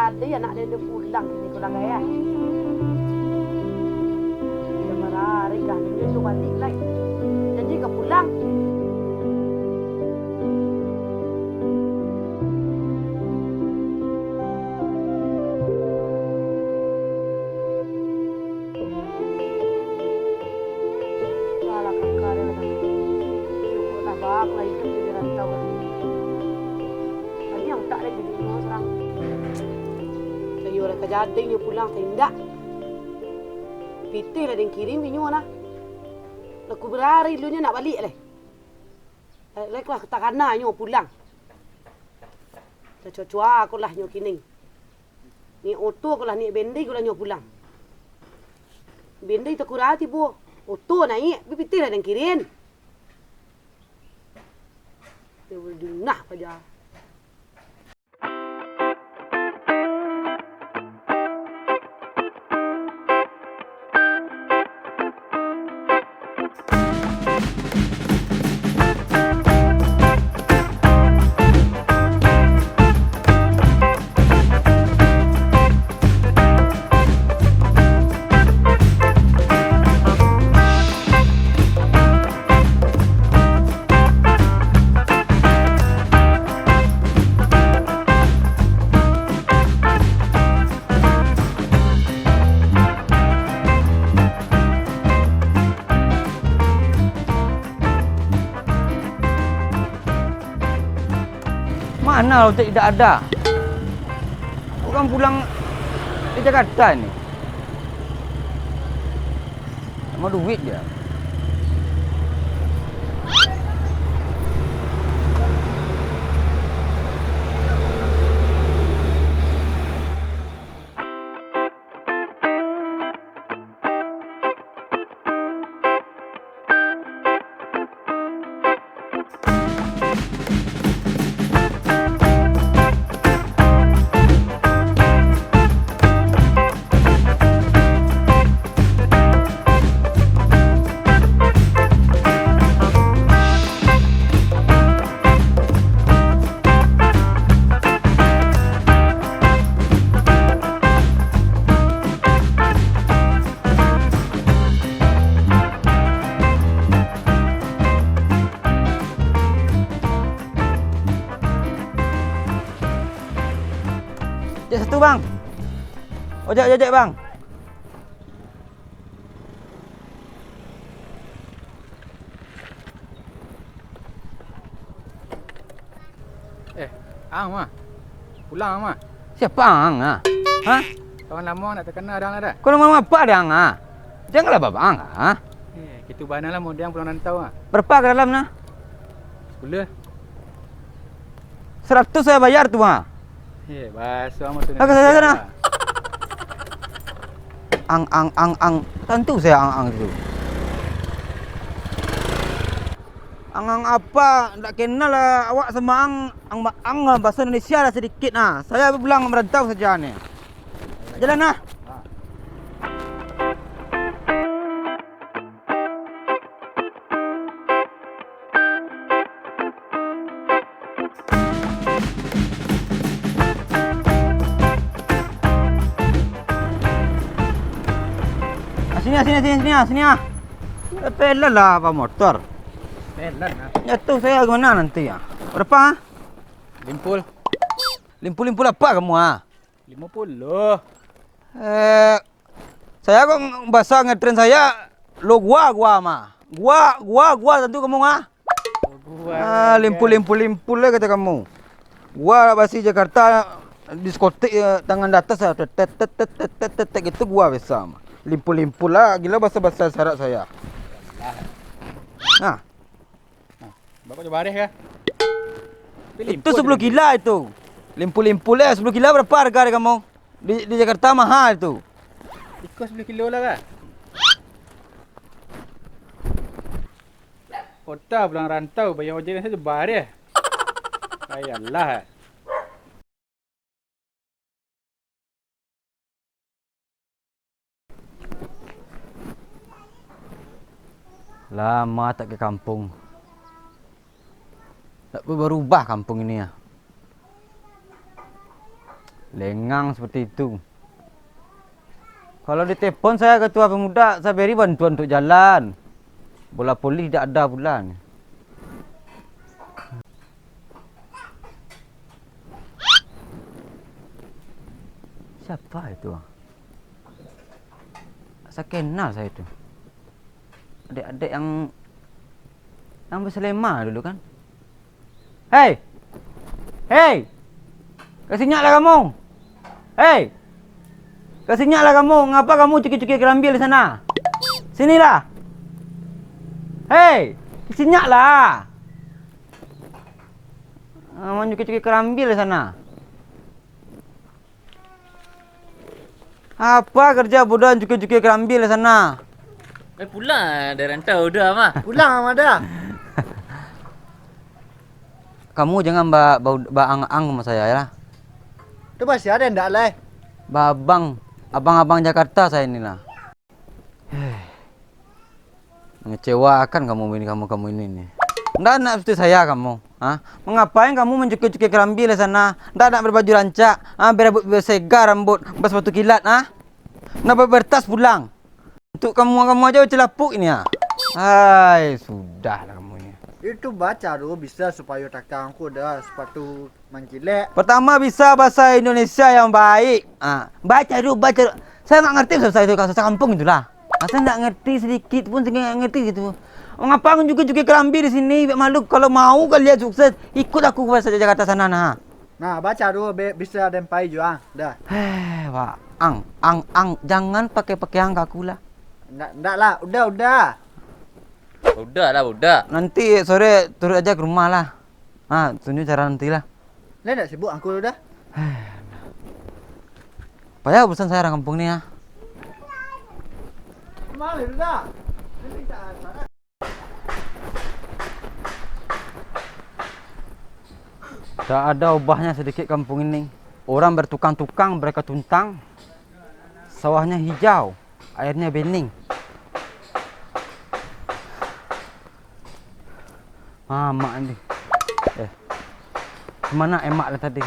Jadi anak dia pulang ini kurang gaya. Dia marah, kah dia tu balik lagi. Jadi ke pulang. Salah kakak dia lagi. Cukup lah bak lagi kan jadi rantau kan. Tadi yang tak ada jadi semua serang. Orang kejadian dia pulang tidak. Piti lah yang kirim vinyo na. Aku berari dulunya nak balik leh. Leklah ketakana nyo pulang. Cocok aku lah nyo kini. Ni oto aku lah ni bendi aku lah nyo pulang. Bendi tak kurati bu. Oto naik, piti lah yang kirim. Dia berdunah aja. Mana ojek tidak ada? Orang pulang di Jakarta ni. Mau duit dia. Ojek satu bang. Ojek bang. Ang mah. Pulang mah. Siapa ang ah? Hah? Kawan lama nak terkenal dah ada. Kau nama apa ada ang ah? Janganlah bapak ang ah. Kita bana lah model pulang rantau ah. Berapa ke dalam nah? Boleh. 100 saya bayar tu ah. Bahasa amat tu. Agak sana. Ang. Tentu saya ang itu. Ang apa? Tak kenal lah awak sama ang bahasa Indonesia lah sedikit nah. Saya pulang merantau saja ni. Jalan nah. Sini. Pelan lah apa motor. Pelan lah. Jatuh saya gimana nanti ya? Berapa? Limpul apa kamu ah? 50. Saya kok bahasa ngetren saya lo gua mah. Gua tentu kamu ah. Limpul lah kata kamu. Gua bahasa Jakarta diskotik tangan atas tet itu gua biasa mah. Limpul lah, gila bahasa syarat saya. Bapak coba baris ya. Itu 10 kilo itu. Limpul-limpul 10 kilo berapa harga kamu? Di Jakarta mahal itu. Ikut 10 kilo lah kan? Kota pulang rantau, bayar ojek saja bar dia. Ayalah. Lama tak ke kampung. Tak berubah kampung ini ya. Lengang seperti itu. Kalau di telepon saya ketua pemuda, saya beri bantuan untuk jalan. Bola poli tidak ada pula. Siapa itu? Saya kenal saya itu. Adik-adik yang berselema dulu kan. Hei! Hei! Kasihnyalah kamu! Hei! Kasihnyalah kamu! Ngapa kamu cuki-cuki kerambil di sana? Sinilah! Hei! Kasihnyalah! Kamu cuki-cuki kerambil di sana. Apa kerja bodoh cuki-cuki kerambil di sana? Pulang dari rantau dah mah. Pulang Amada. Kamu jangan ang sama saya ya. Tu masih ada ndak lah. Abang-abang Jakarta saya inilah. Mengecewakan kamu ini nih. Nggak nak seperti saya kamu. Mengapain kamu mencuki-cuki kerambil di sana? Nggak nak berbaju rancak, bersegar rambut, bersepatu kilat, Nak bertas pulang. Untuk kamu aja celapuk ini ya. Hai, sudahlah kamu ini. Itu baca dulu bisa supaya takangku dah sepatu mangkilek. Pertama bisa bahasa Indonesia yang baik. Baca dulu. Saya nggak ngerti bahasa itu bahasa kampung itulah. Saya nggak ngerti sedikit pun, saya nggak ngerti gitu. Mengapa aku juga kerambi di sini? Malu kalau mau kalian sukses, ikut aku ke Jakarta sana nah. Nah, baca dulu bisa dempai juga. Dah. Pak, ang, jangan pakai ang ke aku lah. Ndak lah, udah. Udah. Nanti sore turun aja ke rumah lah. Tunjuk cara nanti lah. Lah ndak sibuk angkul udah. Payah urusan saya orang kampung ni ya. Malu dah. Tak ada ubahnya sedikit kampung ini. Orang bertukang-tukang, mereka tuntang. Sawahnya hijau, airnya bening. Mak ni. Kemana emak lah tadi?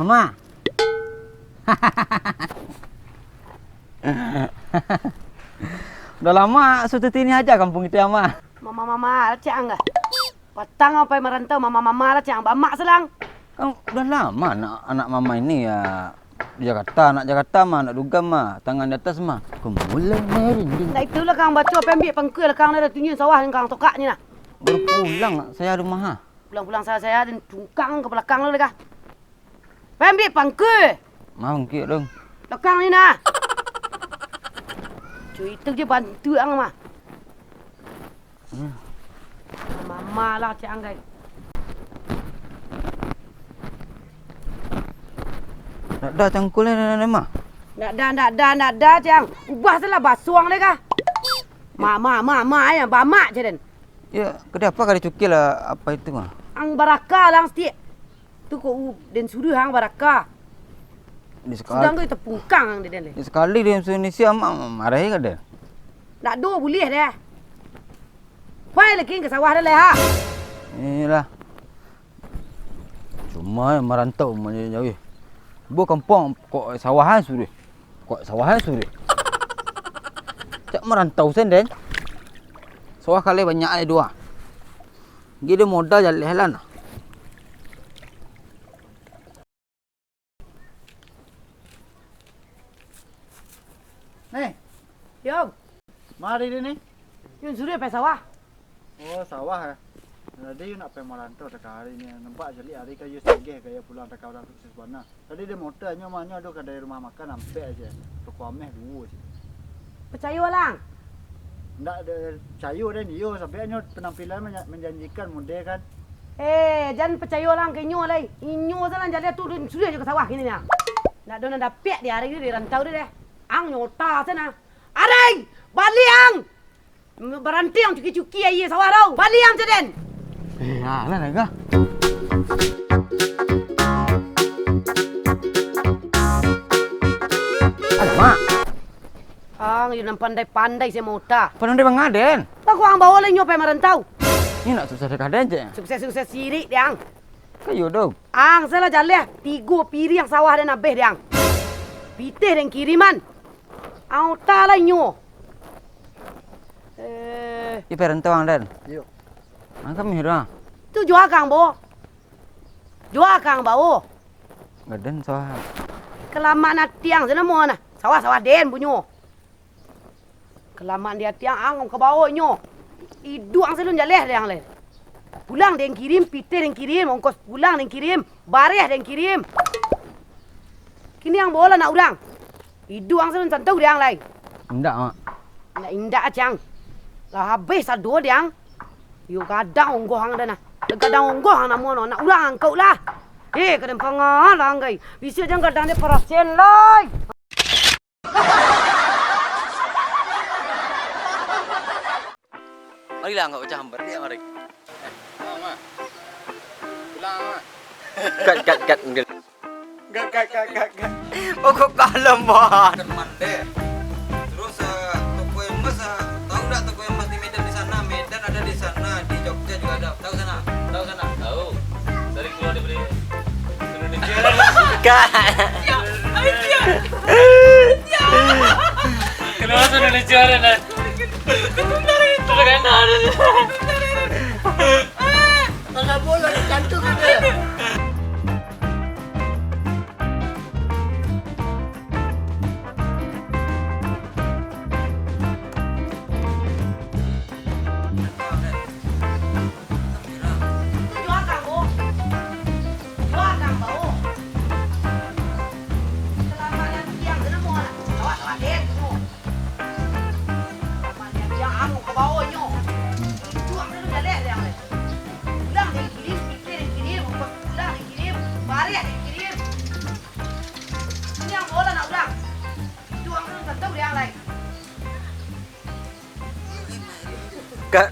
Mama. Udah lama seperti ini aja kampung itu ya, Ma. Mama cang enggak? Patang apa yang merantau mama lah cang, bamak selang. Kan udah lama anak mama ini ya di Jakarta, anak Jakarta mah, anak Dugam mah, tangan di atas mah. Mulai merinding. Nah itulah kang baca pembik pengkul lah kang ada tunjuk sawah kang tokaknya nah. Baru pulang saya rumah ha. Pulang saya dan tungkang ke belakang lu kah? Pembik pengkul. Mau ngkik dong. Belakang ni nah. Cuy itu je bantu ang mah. Mama lah cang guys. Nak dah cangkul ni mah. Nak dah cang. Ubah salah basuang deh kah? Mama ayam bamak je den. Ya, kenapa kali cukil lah apa itu mah? Ang baraka lang setiap. Tu ko den suruh hang baraka. Di Sedang sekali. tu tepungkang ang den. Di sekali di Indonesia marah ke dia? Nak do boleh dah. Pai lagi ke sawah dah ha. Inilah. Cuma merantau jauh. Bu kampung kok sawahan sudah. Cak merantau sen den. Sawah kali banyak ada dua. Gede modal jalan. Nih, Yuk, mari dia nih. Yun suruh pe sawah. Oh, sawah ya. Tadi nak pergi merantau dekat hari ni. Nampak jadi hari kayu segeh kayak pulang dekat orang sukses mana. Tadi dia motornya mana ada ke dari rumah makan sampai aja. Toko ameh dua sih. Percaya lang. Ndak ada cayu dan iyo sampai hanya penampilan menjanjikan muda kan. Jangan percaya lang ke nyo lay. Inyo sana jadi tu suruh je ke sawah kini ni. Nak dona dapat di hari ni di rantau dia. Ang nyota sana. Arai, balik ang. Berhenti yang cuki-cuki aye sawah tau. Balik ang ceden. Alah naga. Alamak. Ang yun ang pandai-pandai si Mota. Pandai Bang Aden. Aku ang bawa lang nyo pe merantau. Ini nak susah dekat Aden je. Sukses-sukses sirik dia ang. Kayu dong. Ang salah jalan 3 piring sawah dan abeh dia ang. Pitih dan kiriman. Ang ta lah nyo. Ini perantau Aden. Iyo. Angkat mihra. Tu jual kang bo. Jual kang bawa. Gaden sawah. Kelamaan tiang sana mo na. Sawah-sawah den bunyo. Kelamaan dia tiang ang ke bawah nyo. Idu ang selun jaleh dia ang le. Pulang den kirim, pitih den kirim, ongkos pulang den kirim, bareh den kirim. Kini ang bola nak urang. Idu ang selun santau dia ang lai. Enggak, Mak. Nak indak acang. Lah habis sado dia ang. Yo kadang onggoh hang dana. Kadang onggoh hang namo no nak urang kau lah. Kadang pangal lah ngai. Bisa jang kadang dia perasen lai. Marilah enggak pecah hambar dia mari. Mak. Pulang mak. Kat enggak. Gak. Oh kok kalem banget. Teman deh. Terus toko emas tahu enggak toko emas di Medan di sana? Medan ada di sana, di Jogja juga ada. Tahu sana? Tahu sana? Tahu. Sering keluar dari Indonesia. Kenapa sudah Indonesia ada? Itu kan ada. Enggak boleh cantik dia. Kat